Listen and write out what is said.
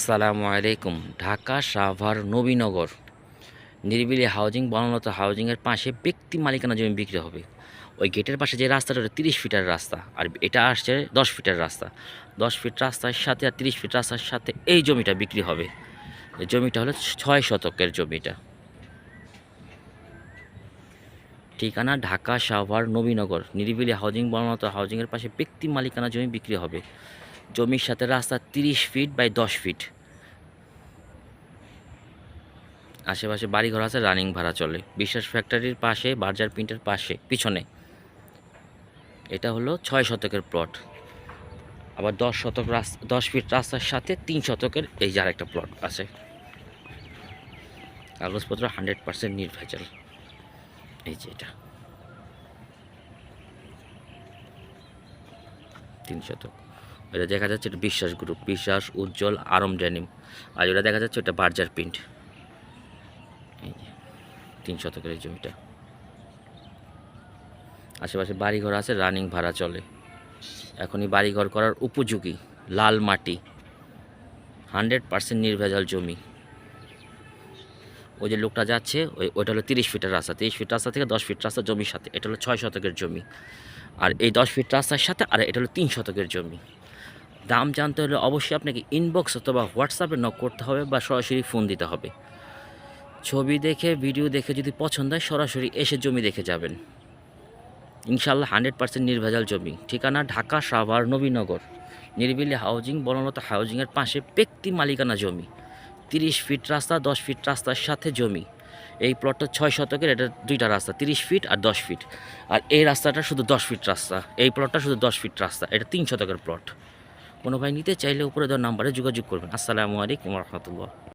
আসসালামু আলাইকুম। ঢাকা সাভার নবীনগর নিরিবিলি হাউজিং বনলতা হাউজিংয়ের পাশে ব্যক্তি মালিকানা জমি বিক্রি হবে। ওই গেটের পাশে যে রাস্তাটা ওটা 30 ফিটের রাস্তা, আর এটা আসছে 10 ফিটের রাস্তা। 10 ফিট রাস্তার সাথে আর 30 ফিট রাস্তার সাথে এই জমিটা বিক্রি হবে। এই জমিটা হলো 6 শতকের জমিটা। ঠিকানা ঢাকা সাভার নবীনগর নিরিবিলি হাউজিং বনলতা হাউজিংয়ের পাশে ব্যক্তি মালিকানা জমি বিক্রি হবে। জমির সাথে রাস্তা 30 ফিট বাই 10 ফিট। আশেপাশে বাড়িঘর আছে, রানিং ভাড়া চলে। বিশ্বাস ফ্যাক্টরির পাশে, বার্জার প্রিন্টের পাশে পিছনে। এটা হলো 6 শতকের প্লট। আবার 10 শতক রাস্তা, 10 ফিট রাস্তার সাথে 3 শতকের এই যে আরেকটা প্লট আছে। কাগজপত্র 100% নির্ভেজাল। এই যে এটা 3 শতক। এটা দেখা যাচ্ছে এটা বিশ্বাস গ্রুপ, বিশ্বাস, উজ্জ্বল, আরম ডেনিম। আর এটা দেখা যাচ্ছে এটা বার্জার প্রিন্ট। এই যে 3 শতকের এই জমিটা। আশেপাশে বাড়িঘর আছে, রানিং ভাড়া চলে। এখনই বাড়িঘর করার উপযোগী, লাল মাটি, 100% নির্ভেজাল জমি। ওই যে লোকটা যাচ্ছে ওইটা হলো 30 ফিটের রাস্তা, 30 ফিট রাস্তা থেকে 10 ফিট রাস্তা জমির সাথে। এটা হলো 6 শতকের জমি। আর এই 10 ফিট রাস্তার সাথে আর এটা হলো 3 শতকের জমি। দাম জানতে হলে অবশ্যই আপনাকে ইনবক্স অথবা হোয়াটসঅ্যাপে নক করতে হবে বা সরাসরি ফোন দিতে হবে। ছবি দেখে, ভিডিও দেখে যদি পছন্দ হয় সরাসরি এসে জমি দেখে যাবেন। ইনশাল্লাহ 100% নির্ভেজাল জমি। ঠিকানা ঢাকা সাভার নবীনগর নিরিবিলি হাউজিং বনলতা হাউজিংয়ের পাশে ব্যক্তি মালিকানা জমি। 30 ফিট রাস্তা, 10 ফিট রাস্তার সাথে জমি। এই প্লটটা 6 শতকের। এটা দুইটা রাস্তা, 30 ফিট আর 10 ফিট। আর এই রাস্তাটা শুধু 10 ফিট রাস্তা। এই প্লটটা শুধু 10 ফিট রাস্তা। এটা 3 শতকের প্লট। কোনো ভাই নিতে চাইলে উপরে দেওয়ার নাম্বারে যোগাযোগ করবেন। আসসালামু আলাইকুম রহমতুল্লাহ।